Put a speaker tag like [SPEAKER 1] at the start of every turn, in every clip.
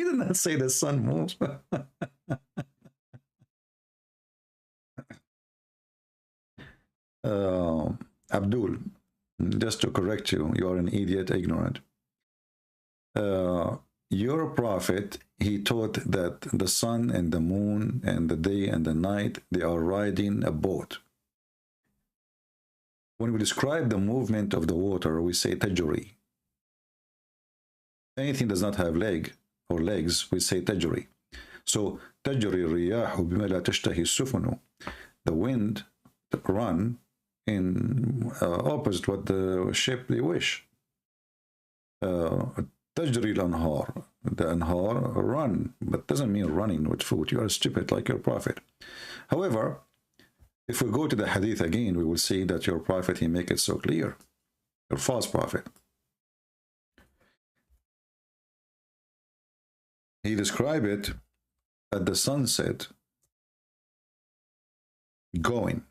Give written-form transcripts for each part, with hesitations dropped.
[SPEAKER 1] He did not say the sun moves. Abdul, just to correct you, you are an idiot, ignorant. Your prophet, he taught that the sun and the moon and the day and the night, they are riding a boat. When we describe the movement of the water, we say tajri. Anything does not have leg or legs, we say tajri. So tajri riyahu bima la tashtahi sufunu. The wind run in opposite what the ship they wish. Tajri al-anhar. The anhar run, but doesn't mean running with food. You are stupid like your prophet. However, if we go to the hadith again, we will see that your prophet, he make it so clear. Your false prophet. He described it at the sunset going.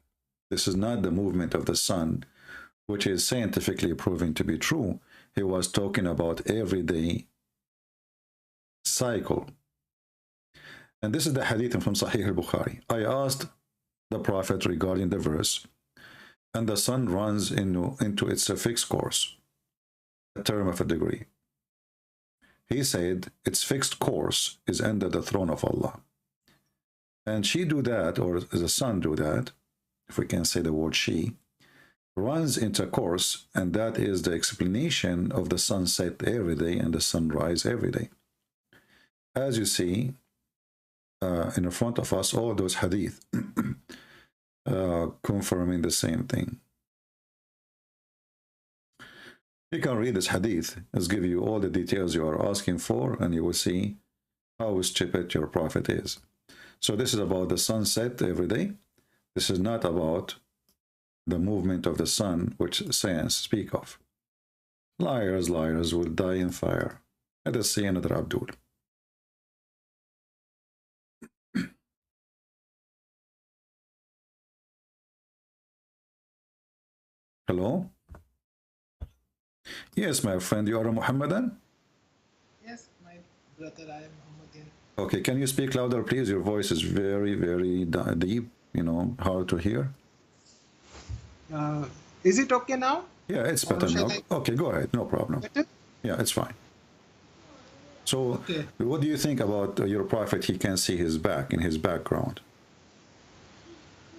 [SPEAKER 1] This is not the movement of the sun, which is scientifically proven to be true. He was talking about everyday cycle. And this is the hadith from Sahih al-Bukhari. I asked the prophet regarding the verse, and the sun runs into its fixed course, a term of a degree. He said its fixed course is under the throne of Allah. And she do that, or the sun do that, if we can say the word she, runs into a course, and that is the explanation of the sunset every day and the sunrise every day. As you see, in front of us, all those hadith confirming the same thing. You can read this hadith, it's give you all the details you are asking for, and you will see how stupid your prophet is. So this is about the sunset every day. This is not about the movement of the sun, which science speak of. Liars, liars will die in fire. Let us see another Abdul. Hello? Yes, my friend, you are a Muhammadan?
[SPEAKER 2] Yes, my brother, I am Muhammadan.
[SPEAKER 1] Okay, can you speak louder, please? Your voice is very, very deep, you know, hard to hear.
[SPEAKER 2] Is it okay now?
[SPEAKER 1] Yeah, it's better now. Okay, go ahead, no problem.
[SPEAKER 2] Better?
[SPEAKER 1] Yeah, it's fine. So,
[SPEAKER 2] okay.
[SPEAKER 1] What do you think about your prophet? He can see his back in his background.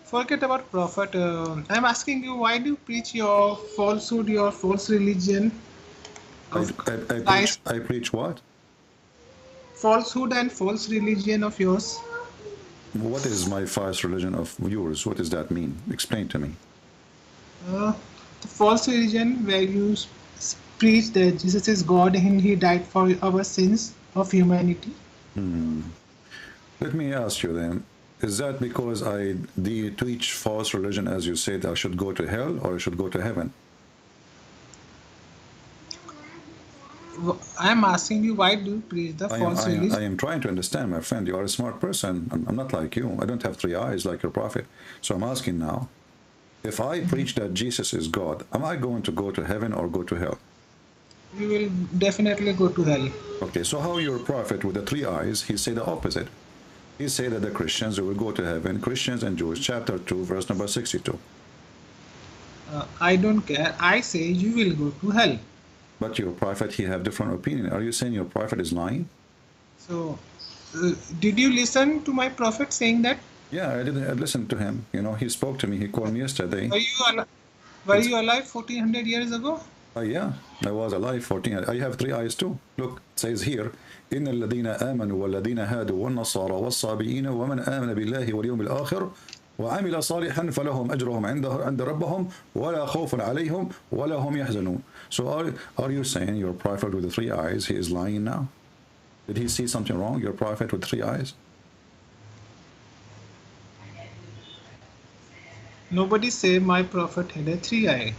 [SPEAKER 2] Forget about prophet. I'm asking you, why do you preach your falsehood, your false religion?
[SPEAKER 1] I preach what?
[SPEAKER 2] Falsehood and false religion of yours.
[SPEAKER 1] What is my false religion of yours? What does that mean? Explain to me.
[SPEAKER 2] The false religion where you preach that Jesus is God and he died for our sins of humanity.
[SPEAKER 1] Let me ask you then, is that because I teach false religion, as you said, I should go to hell or I should go to heaven?
[SPEAKER 2] I'm asking you, why do you preach the false religion?
[SPEAKER 1] I am trying to understand, my friend. You are a smart person. I'm not like you. I don't have 3 eyes like your prophet. So I'm asking now, if I preach that Jesus is God, am I going to go to heaven or go to hell?
[SPEAKER 2] You will definitely go to hell.
[SPEAKER 1] Okay, so how your prophet with the 3 eyes, he said the opposite. He said that the Christians will go to heaven, Christians and Jews, chapter 2, verse number 62.
[SPEAKER 2] I don't care. I say you will go to hell.
[SPEAKER 1] But your prophet, he have different opinion. Are you saying your prophet is lying?
[SPEAKER 2] So, did you listen to my prophet saying that?
[SPEAKER 1] Yeah, I didn't listen to him. You know, he spoke to me. He called me yesterday.
[SPEAKER 2] Were you alive 1400 years ago?
[SPEAKER 1] Yeah, I was alive 14. I have 3 eyes too. Look, it says here, إن الذين آمنوا والذين هادوا والنصارى والصابئين ومن آمن بالله واليوم الآخر وعمل صالحا فلهم أجرهم عند ربهم ولا خوف عليهم ولا هم يحزنون. So are you saying your prophet with the 3 eyes, he is lying now? Did he see something wrong, your prophet with 3 eyes?
[SPEAKER 2] Nobody say my prophet had a 3 eye.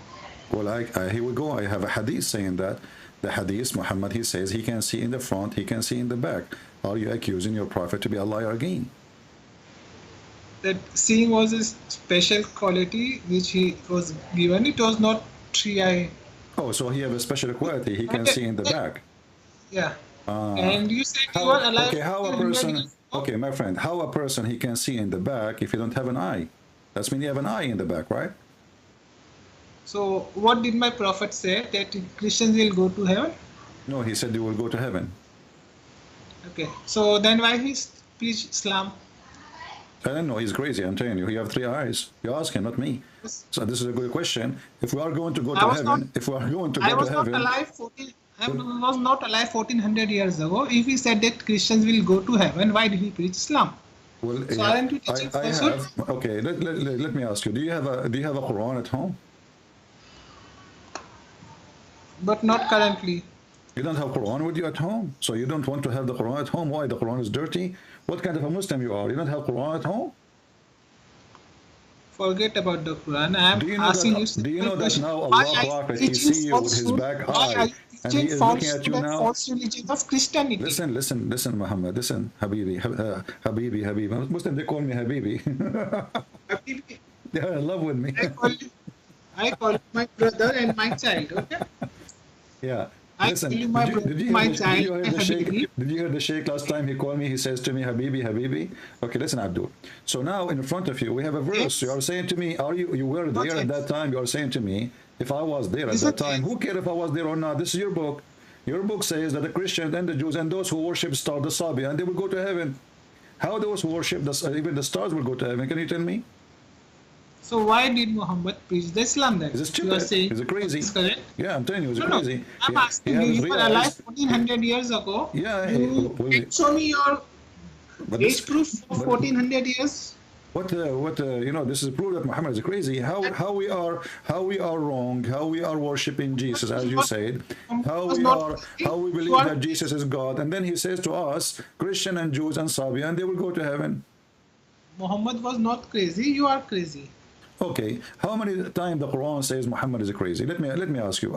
[SPEAKER 1] Well, here we go. I have a hadith saying that. The hadith, Muhammad, he says he can see in the front, he can see in the back. Are you accusing your prophet to be a liar again?
[SPEAKER 2] That seeing was a special quality which he was given. It was not 3 eye.
[SPEAKER 1] Oh, so he have a special quality. He can see in the back.
[SPEAKER 2] Yeah. And you said you
[SPEAKER 1] How,
[SPEAKER 2] are alive
[SPEAKER 1] okay, how a
[SPEAKER 2] 1400
[SPEAKER 1] person,
[SPEAKER 2] years ago.
[SPEAKER 1] okay, my friend, how a person he can see in the back if you don't have an eye? That's mean you have an eye in the back, right?
[SPEAKER 2] So what did my prophet say? That Christians will go to heaven?
[SPEAKER 1] No, he said you will go to heaven.
[SPEAKER 2] Okay. So then why he preach Islam?
[SPEAKER 1] I don't know, he's crazy, I'm telling you. He have three eyes. You ask him, not me.
[SPEAKER 2] Yes.
[SPEAKER 1] So this is a good question. If we are going to go
[SPEAKER 2] I
[SPEAKER 1] to
[SPEAKER 2] was not
[SPEAKER 1] heaven, if we are going to
[SPEAKER 2] I
[SPEAKER 1] go to
[SPEAKER 2] was not
[SPEAKER 1] heaven,
[SPEAKER 2] alive 14 I was not alive 1400 years ago. If he said that Christians will go to heaven, why did he preach Islam?
[SPEAKER 1] well,
[SPEAKER 2] So
[SPEAKER 1] yeah,
[SPEAKER 2] aren't you teaching
[SPEAKER 1] I
[SPEAKER 2] falsehood?
[SPEAKER 1] have, okay, let me ask you, do you have a Quran at home?
[SPEAKER 2] But not currently.
[SPEAKER 1] You don't have Quran with you at home, so you don't want to have the Quran at home. Why? The Quran is dirty. What kind of a Muslim you are? You don't have Quran at home.
[SPEAKER 2] Forget about the Quran. I am
[SPEAKER 1] Do you know
[SPEAKER 2] asking
[SPEAKER 1] that?
[SPEAKER 2] you
[SPEAKER 1] Do you
[SPEAKER 2] simple
[SPEAKER 1] know that
[SPEAKER 2] question.
[SPEAKER 1] now
[SPEAKER 2] Why
[SPEAKER 1] Allah
[SPEAKER 2] are you
[SPEAKER 1] Prophet he
[SPEAKER 2] teaching
[SPEAKER 1] see you with his
[SPEAKER 2] falsehood?
[SPEAKER 1] back
[SPEAKER 2] Why are
[SPEAKER 1] high,
[SPEAKER 2] you
[SPEAKER 1] and he
[SPEAKER 2] teaching
[SPEAKER 1] is looking at you
[SPEAKER 2] falsehood and
[SPEAKER 1] now?
[SPEAKER 2] false religion of Christianity?
[SPEAKER 1] Listen, Muhammad. Listen, Habibi, Habibi. Muslim they call me Habibi.
[SPEAKER 2] Habibi,
[SPEAKER 1] They're in love with me.
[SPEAKER 2] I call you my brother and my child. Okay,
[SPEAKER 1] Yeah.
[SPEAKER 2] I call
[SPEAKER 1] Listen,
[SPEAKER 2] you my brother, my
[SPEAKER 1] did
[SPEAKER 2] child,
[SPEAKER 1] you hear
[SPEAKER 2] my
[SPEAKER 1] the sheikh?
[SPEAKER 2] Habibi.
[SPEAKER 1] Did you hear the sheikh last time he called me? He says to me, Habibi, Habibi. Okay, listen, Abdul. So now in front of you, we have a verse. You
[SPEAKER 2] Yes,
[SPEAKER 1] are saying to me, you were
[SPEAKER 2] not
[SPEAKER 1] there at
[SPEAKER 2] yet.
[SPEAKER 1] that time. You are saying to me, if I was there at
[SPEAKER 2] Listen,
[SPEAKER 1] that time, who cares if I was there or not? This is your book. Your book says that the Christians and the Jews and those who worship star the Sabi and they will go to heaven. How those who worship even the stars will go to heaven? Can you tell me?
[SPEAKER 2] so why did Muhammad preach the Islam then?
[SPEAKER 1] Is it
[SPEAKER 2] You are
[SPEAKER 1] stupid?
[SPEAKER 2] saying
[SPEAKER 1] Is it
[SPEAKER 2] this
[SPEAKER 1] crazy?
[SPEAKER 2] is correct?
[SPEAKER 1] Yeah, I'm telling you, is it
[SPEAKER 2] No, no.
[SPEAKER 1] crazy?
[SPEAKER 2] I'm
[SPEAKER 1] He
[SPEAKER 2] asking you.
[SPEAKER 1] has
[SPEAKER 2] You
[SPEAKER 1] three
[SPEAKER 2] were alive
[SPEAKER 1] eyes.
[SPEAKER 2] 1400 years ago.
[SPEAKER 1] Yeah,
[SPEAKER 2] You
[SPEAKER 1] well,
[SPEAKER 2] can show me your
[SPEAKER 1] but this,
[SPEAKER 2] age proof of
[SPEAKER 1] but
[SPEAKER 2] 1400 years.
[SPEAKER 1] what you know, this is proof that Muhammad is crazy. How we are wrong, how we are worshiping Jesus, as you said,
[SPEAKER 2] Was not crazy.
[SPEAKER 1] how we
[SPEAKER 2] You
[SPEAKER 1] believe
[SPEAKER 2] are
[SPEAKER 1] that Jesus
[SPEAKER 2] crazy.
[SPEAKER 1] is God, and then he says to us, Christian and Jews and Sabian, they will go to heaven.
[SPEAKER 2] Muhammad was not crazy. You are crazy.
[SPEAKER 1] Okay, how many times the Quran says Muhammad is crazy? Let me ask you.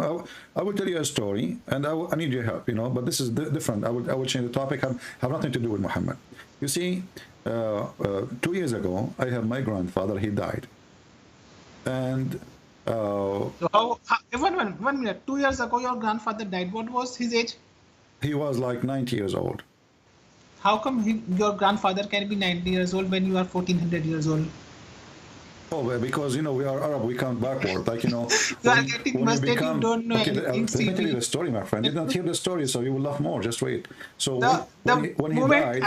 [SPEAKER 1] I will tell you a story, and I need your help. You know, but this is different. I will change the topic. Have nothing to do with Muhammad. You see, 2 years ago, I have my grandfather. He died, and
[SPEAKER 2] So one minute. 2 years ago, your grandfather died. What was his age?
[SPEAKER 1] he was like 90 years old.
[SPEAKER 2] How come your grandfather can be 90 years old when you are 1400 years old?
[SPEAKER 1] Oh, well, because you know we are Arab, we count backward. Like you know,
[SPEAKER 2] You are getting
[SPEAKER 1] when you
[SPEAKER 2] mustard. You
[SPEAKER 1] become
[SPEAKER 2] don't know
[SPEAKER 1] okay.
[SPEAKER 2] anything.
[SPEAKER 1] Let me tell you
[SPEAKER 2] CV.
[SPEAKER 1] the story, my friend. You did not hear the story, so you will laugh more. Just wait. So
[SPEAKER 2] The
[SPEAKER 1] when he
[SPEAKER 2] moment
[SPEAKER 1] died,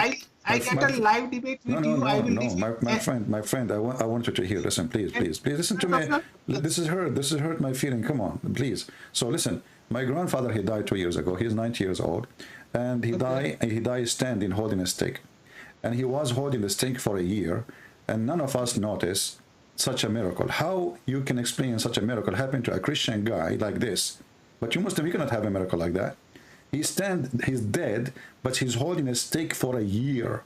[SPEAKER 2] I get
[SPEAKER 1] my
[SPEAKER 2] a live debate
[SPEAKER 1] no,
[SPEAKER 2] with
[SPEAKER 1] no,
[SPEAKER 2] you, I
[SPEAKER 1] no,
[SPEAKER 2] will
[SPEAKER 1] no,
[SPEAKER 2] defeat.
[SPEAKER 1] my friend. I want you to hear. Listen, please listen to me. This is hurt. This is hurt my feeling. Come on, please. So listen. My grandfather he died 2 years ago. He's 90 years old, and
[SPEAKER 2] Okay.
[SPEAKER 1] he died standing holding a stick, and he was holding the stick for a year, and none of us noticed such a miracle. How you can explain such a miracle happen to a Christian guy like this? But you Muslim, you cannot have a miracle like that. He's dead, but he's holding a stick for a year,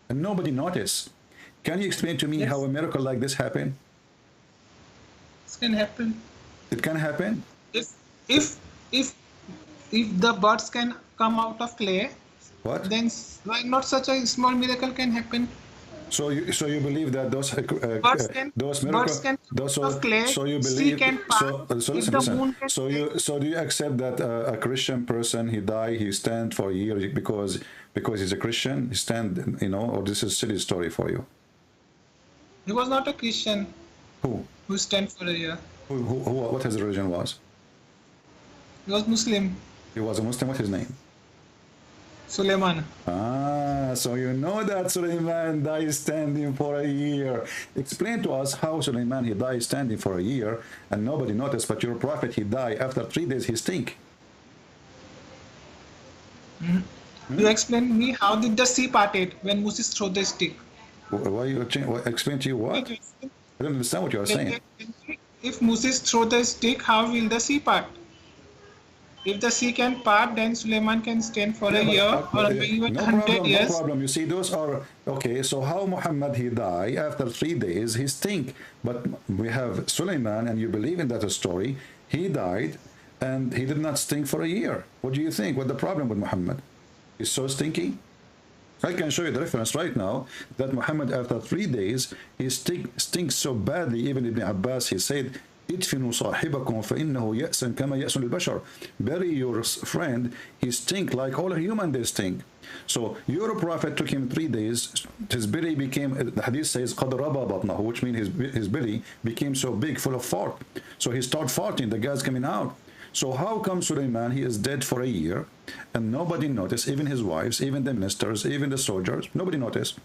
[SPEAKER 1] and nobody noticed. Can you explain to me how
[SPEAKER 2] Yes,
[SPEAKER 1] a miracle like this happened?
[SPEAKER 2] this can happen.
[SPEAKER 1] It can happen.
[SPEAKER 2] If if if if the birds can come out of clay,
[SPEAKER 1] What?
[SPEAKER 2] then why not such a small miracle can happen?
[SPEAKER 1] So you believe that those
[SPEAKER 2] Birds
[SPEAKER 1] miracle
[SPEAKER 2] can
[SPEAKER 1] those
[SPEAKER 2] come out of clay.
[SPEAKER 1] so you
[SPEAKER 2] Sea
[SPEAKER 1] believe
[SPEAKER 2] can part.
[SPEAKER 1] so
[SPEAKER 2] If the
[SPEAKER 1] listen
[SPEAKER 2] moon can take.
[SPEAKER 1] so do you accept that a Christian person he die he stand for a year because he's a Christian he stand you know or this is silly story for you?
[SPEAKER 2] He was not a Christian
[SPEAKER 1] Who
[SPEAKER 2] who stand for a year.
[SPEAKER 1] who what his religion was?
[SPEAKER 2] He was Muslim.
[SPEAKER 1] He was a Muslim. What his name?
[SPEAKER 2] Suleiman.
[SPEAKER 1] Ah, so you know that Suleiman died standing for a year. Explain to us how Suleiman he died standing for a year and nobody noticed, but your prophet he died after 3 days he stink.
[SPEAKER 2] You explain me how did the sea parted when Moses threw the stick?
[SPEAKER 1] Why you explain to you what? I don't understand what you are saying.
[SPEAKER 2] If Moses throw the stick, how will the sea part? If the sea can part, then Suleiman can stand for a
[SPEAKER 1] Yeah,
[SPEAKER 2] year or even
[SPEAKER 1] no
[SPEAKER 2] 100
[SPEAKER 1] problem, no
[SPEAKER 2] years.
[SPEAKER 1] problem. You see, those are okay. So how Muhammad he died after 3 days he stink, but we have Suleiman, and you believe in that story. He died, and he did not stink for a year. What do you think? What the problem with Muhammad? He's so stinky. I can show you the reference right now that Muhammad after 3 days he stinks so badly. Even Ibn Abbas he said ادفنوا صاحبكم فإنه يأسا كما يأس البشر. Bury your friend, he stink like all human they stink. So your prophet took him 3 days. His belly became, the hadith says, قَدْ رَبَى بَطْنَهُ, which means his belly became so big, full of fart. So he started farting, the gas coming out. So how come Sulaiman, he is dead for a year, and nobody noticed, even his wives, even the ministers, even the soldiers, nobody noticed.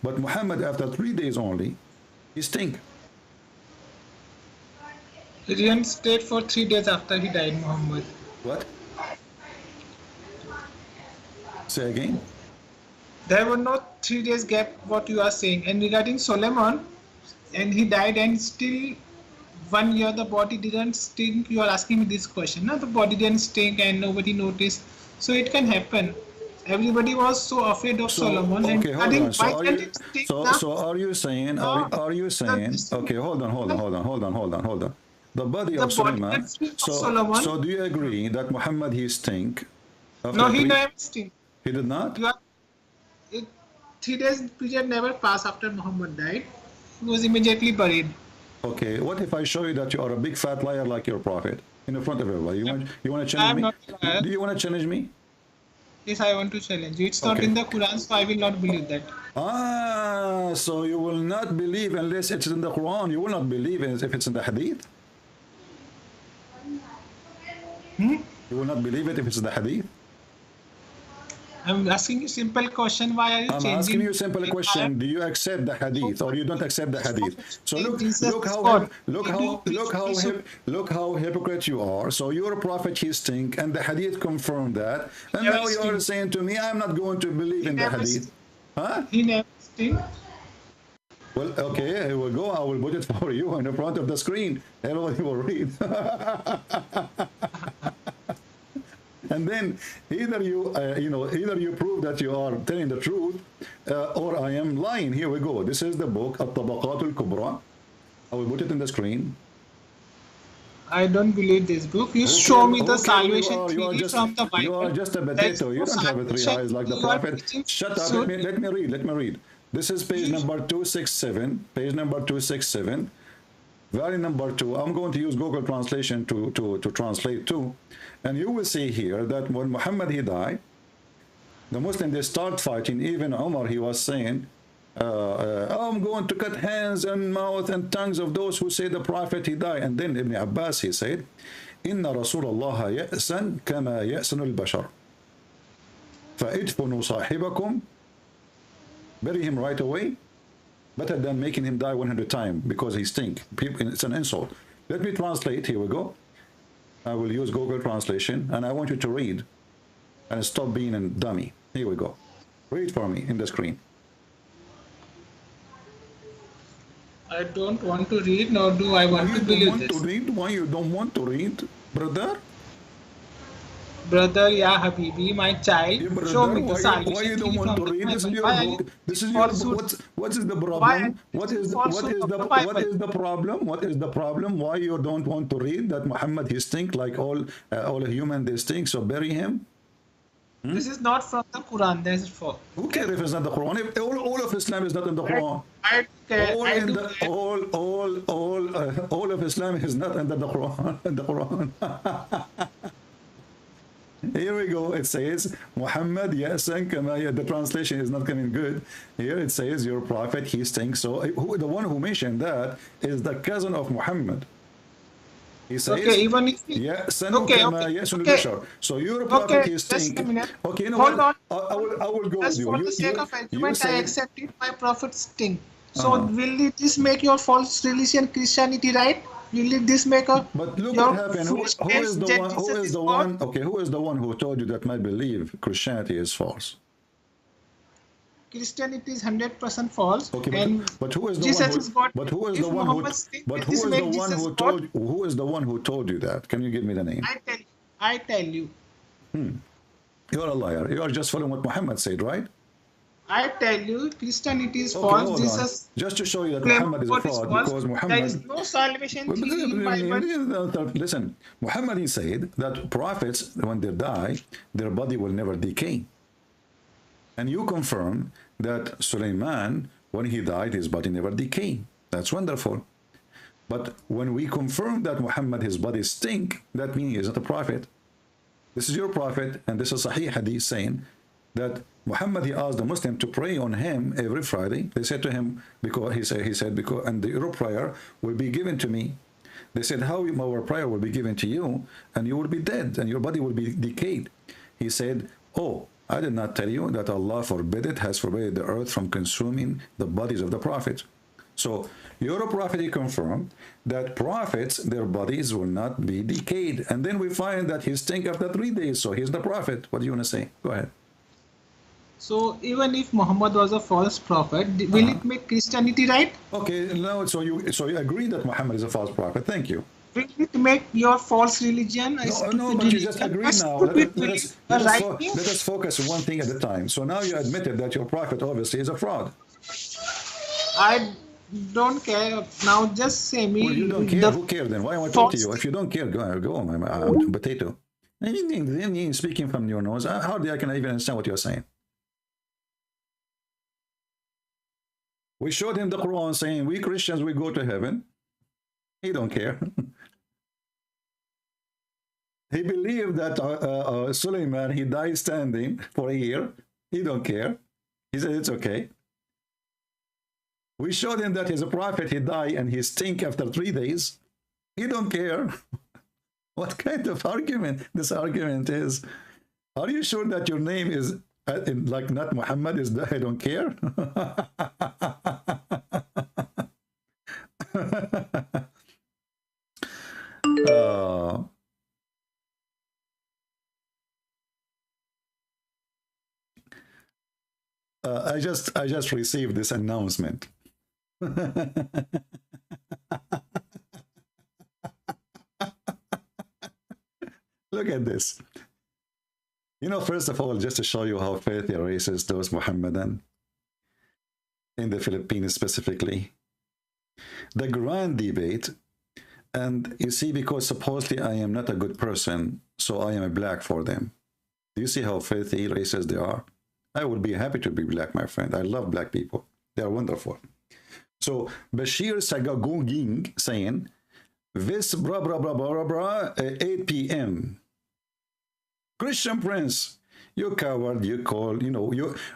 [SPEAKER 1] But Muhammad, after 3 days only, he stink.
[SPEAKER 2] He didn't stay for 3 days after he died, Muhammad.
[SPEAKER 1] What? Say again?
[SPEAKER 2] There were no 3 days gap, what you are saying. And regarding Solomon, and he died and still 1 year the body didn't stink. You are asking me this question. No, the body didn't stink and nobody noticed. So it can happen. Everybody was so afraid of Solomon.
[SPEAKER 1] Okay, hold on. So are you saying,
[SPEAKER 2] No,
[SPEAKER 1] are you saying, okay, hold on. The body of Sulaiman. So do you agree that Muhammad he stink?
[SPEAKER 2] No, he never stink.
[SPEAKER 1] He did not?
[SPEAKER 2] 3 days period never passed after Muhammad died. He was immediately buried.
[SPEAKER 1] Okay, what if I show you that you are a big fat liar like your prophet in the front of everybody? You want to challenge me? Do you want to challenge me?
[SPEAKER 2] Yes, I want to challenge you. It's not in the Quran, so I will not believe that.
[SPEAKER 1] Ah, so you will not believe unless it's in the Quran. You will not believe if it's in the Hadith? You will not believe it if it's in the Hadith?
[SPEAKER 2] I'm asking you a simple question. Why are you changing?
[SPEAKER 1] I'm asking you a simple question. Do you accept the Hadith or you don't accept the Hadith? So look how hypocrite you are. So you're a prophet, he stink, and the Hadith confirmed that. And now you are saying to me, I'm not going to believe in the Hadith. Huh?
[SPEAKER 2] He never stink.
[SPEAKER 1] Well, okay, here we go. I will put it for you in the front of the screen. Everybody will read. And then either you, either you prove that you are telling the truth, or I am lying. Here we go. This is the book, At-Tabaqat al-Kubra. I will put it in the screen.
[SPEAKER 2] I don't believe this book. You show me the salvation theory from the Bible.
[SPEAKER 1] You are just a potato. You don't have 3 eyes like the prophet. Shut up. Let me read. This is page number 267. Page number 267. Valley number 2. I'm going to use Google Translation to translate too. And you will see here that when Muhammad he died, the Muslims they start fighting. Even Umar he was saying, I'm going to cut hands and mouth and tongues of those who say the Prophet he died. And then Ibn Abbas he said, Inna Rasulullah ya'san kama ya'sanu al-bashar. فَإِدْفُنُوا صَاحِبَكُمْ. Bury him right away, better than making him die 100 times because he stink. It's an insult. Let me translate. Here we go. I will use Google Translation, and I want you to read and stop being a dummy. Here we go. Read for me in the screen.
[SPEAKER 2] I don't want to read, nor do I want to believe this.
[SPEAKER 1] Why you don't want to read, brother?
[SPEAKER 2] Brother, ya Habibi, my child,
[SPEAKER 1] brother,
[SPEAKER 2] show me the salvation.
[SPEAKER 1] Why you don't want to read? This is your book. This is your book. What is the problem? What is the problem? What is the problem? Why you don't want to read that Muhammad he stink like all human they stink? So bury him.
[SPEAKER 2] This is not from the Quran. This is for.
[SPEAKER 1] Who cares if it's not the Quran? If all of Islam is not in the Quran. All of Islam is not under the Quran. The Quran. Here we go. It says Muhammad yasan kama. The translation is not coming good. Here it says your prophet he stinks. So the one who mentioned that is the cousin of Muhammad. He says,
[SPEAKER 2] even if
[SPEAKER 1] so your prophet he stink. Okay, you know
[SPEAKER 2] hold
[SPEAKER 1] what?
[SPEAKER 2] on.
[SPEAKER 1] I will go with you.
[SPEAKER 2] For the sake of argument, I accept it. My prophet stink. So will this make your false religion Christianity right? Will this make a?
[SPEAKER 1] But look what happened. Who is the one? Okay, who is the one who told you that my belief Christianity is false?
[SPEAKER 2] Christianity is 100% false.
[SPEAKER 1] Okay, but who is the
[SPEAKER 2] Jesus
[SPEAKER 1] one?
[SPEAKER 2] Is God.
[SPEAKER 1] But who is the one who? But who is the one who told? Who is the one who told you that? Can you give me the name?
[SPEAKER 2] I tell you.
[SPEAKER 1] You are a liar. You are just following what Muhammad said, right?
[SPEAKER 2] I tell you, Christianity is false. Jesus
[SPEAKER 1] just to show you that Muhammad is a fraud because Muhammad.
[SPEAKER 2] There is no salvation in Bible.
[SPEAKER 1] Listen, Muhammad he said that prophets, when they die, their body will never decay. And you confirm that Sulaiman, when he died, his body never decayed. That's wonderful. But when we confirm that Muhammad, his body stink, that means he's not a prophet. This is your prophet, and this is Sahih Hadith saying that Muhammad, he asked the Muslim to pray on him every Friday. They said to him, because he said, because, and your prayer will be given to me. They said, how our prayer will be given to you, and you will be dead, and your body will be decayed. He said, oh, I did not tell you that Allah forbid it, has forbidden the earth from consuming the bodies of the prophets. So your prophet, he confirmed that prophets, their bodies will not be decayed. And then we find that he stink after 3 days. So he's the prophet. What do you want to say? Go ahead.
[SPEAKER 2] So even if Muhammad was a false prophet, will it make Christianity right?
[SPEAKER 1] Okay, now so you agree that Muhammad is a false prophet. Thank you.
[SPEAKER 2] Will it make your false religion a stupid
[SPEAKER 1] No, but you just agreed now. Let us focus one thing at a time. So now you admitted that your prophet obviously is a fraud.
[SPEAKER 2] I don't care. Now just say me.
[SPEAKER 1] Well, you don't care. Who cares then? Why am I talking to you? If you don't care, go on. I'm potato. Speaking from your nose, hardly I can even understand what you're saying. We showed him the Quran saying, we Christians, we go to heaven. He don't care. He believed that Suleiman, he died standing for a year. He don't care. He said, it's okay. We showed him that he's a prophet. He died and he stink after 3 days. He don't care. What kind of argument this argument is? Are you sure that your name is like not Muhammad? Is that I don't care? I just received this announcement. Look at this. You know, first of all, just to show you how filthy racist those Mohammedan in the Philippines specifically, the grand debate, and you see, because supposedly I am not a good person, so I am a black for them. Do you see how filthy racist they are? I would be happy to be black, my friend. I love black people. They are wonderful. So Bashir Sagagoging saying, this bra bra bra bra bra 8 p.m. Christian Prince, you coward, you call, you know,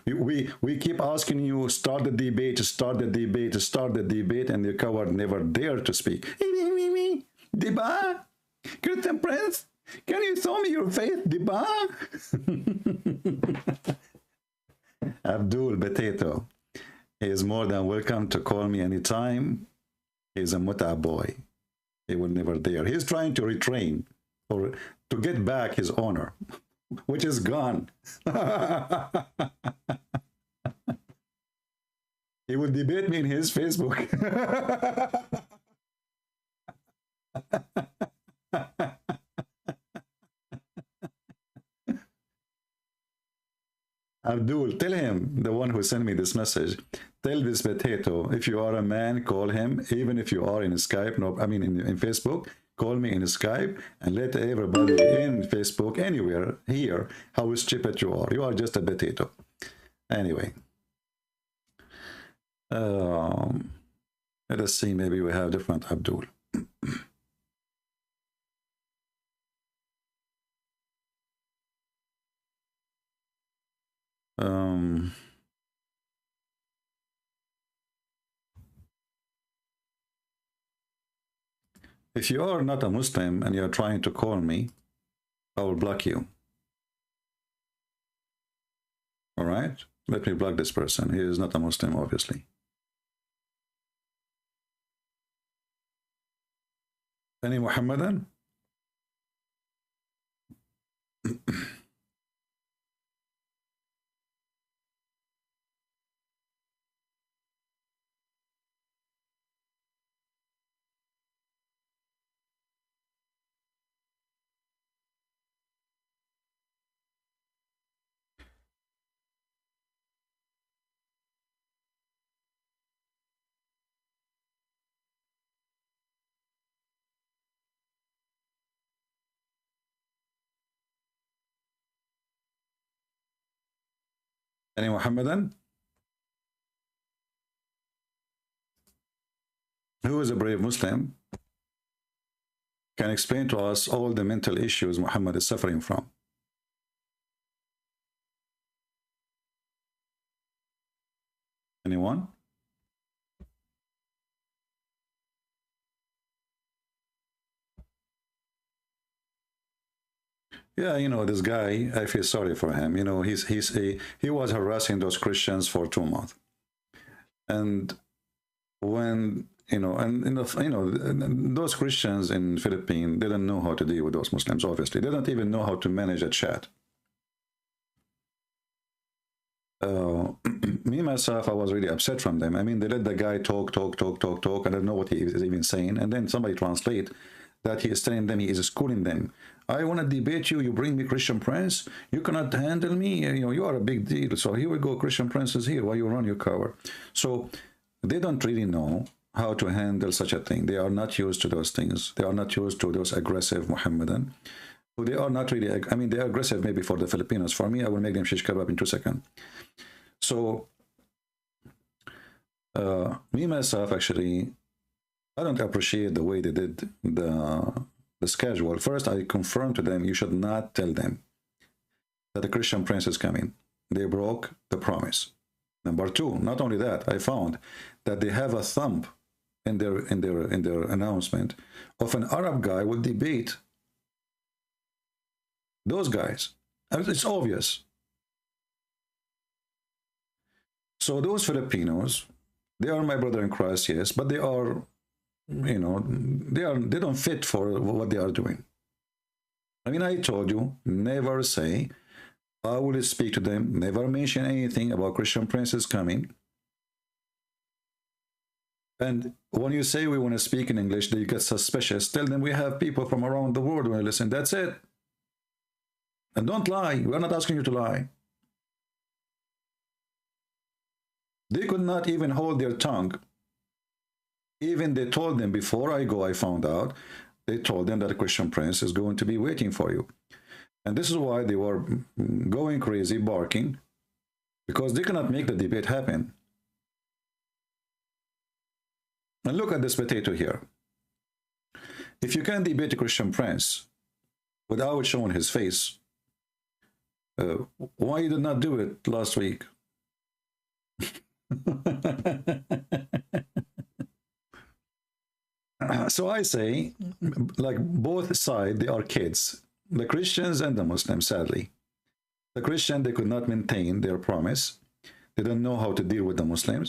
[SPEAKER 1] we keep asking you, start the debate, start the debate, start the debate, and the coward never dare to speak. Diba? Christian Prince, can you show me your faith, Diba? Abdul Potato, he is more than welcome to call me anytime. He's a muta boy. He will never dare. He's trying to retrain or to get back his honor, which is gone. He will debate me in his Facebook. Abdul, tell him, the one who sent me this message, tell this potato, if you are a man, call him, even if you are in Skype, no, I mean in Facebook, call me in Skype and let everybody in Facebook, anywhere, hear how stupid you are. You are just a potato. Anyway. Let us see, maybe we have different Abdul. If you are not a Muslim and you are trying to call me, I will block you. All right? Let me block this person. He is not a Muslim, obviously. Any Muhammadan? Any Muhammadan? Who is a brave Muslim can explain to us all the mental issues Muhammad is suffering from. Anyone? Yeah, you know, this guy, I feel sorry for him. You know, he was harassing those Christians for 2 months. And when, you know, and you know, those Christians in Philippines didn't know how to deal with those Muslims, obviously. They don't even know how to manage a chat. Me, myself, I was really upset from them. I mean, they let the guy talk. I don't know what he is even saying. And then somebody translate that he is telling them, he is schooling them. I want to debate you. You bring me Christian Prince. You cannot handle me. You know, you are a big deal. So here we go. Christian Prince is here. Why you run your cover? So they don't really know how to handle such a thing. They are not used to those things. They are not used to those aggressive Mohammedan. They are not really, I mean, they are aggressive maybe for the Filipinos. For me, I will make them shish kebab in 2 seconds. So me, myself, actually, I don't appreciate the way they did the schedule. First, I confirmed to them, you should not tell them that the Christian Prince is coming. They broke the promise. Number two, not only that, I found that they have a thumb in their announcement of an Arab guy will debate those guys. It's obvious. So those Filipinos, they are my brother in Christ, yes, but they are, you know, they don't fit for what they are doing. I mean, I told you, never say, I will speak to them, never mention anything about Christian princes coming. And when you say we want to speak in English, they get suspicious. Tell them we have people from around the world when you listen. That's it. And don't lie. We're not asking you to lie. They could not even hold their tongue. Even they told them before I go, I found out, they told them that a Christian prince is going to be waiting for you. And this is why they were going crazy, barking, because they cannot make the debate happen. And look at this potato here. If you can debate a Christian prince without showing his face, why you did not do it last week? So I say, like both sides, they are kids, the Christians and the Muslims, sadly. The Christian, they could not maintain their promise. They don't know how to deal with the Muslims.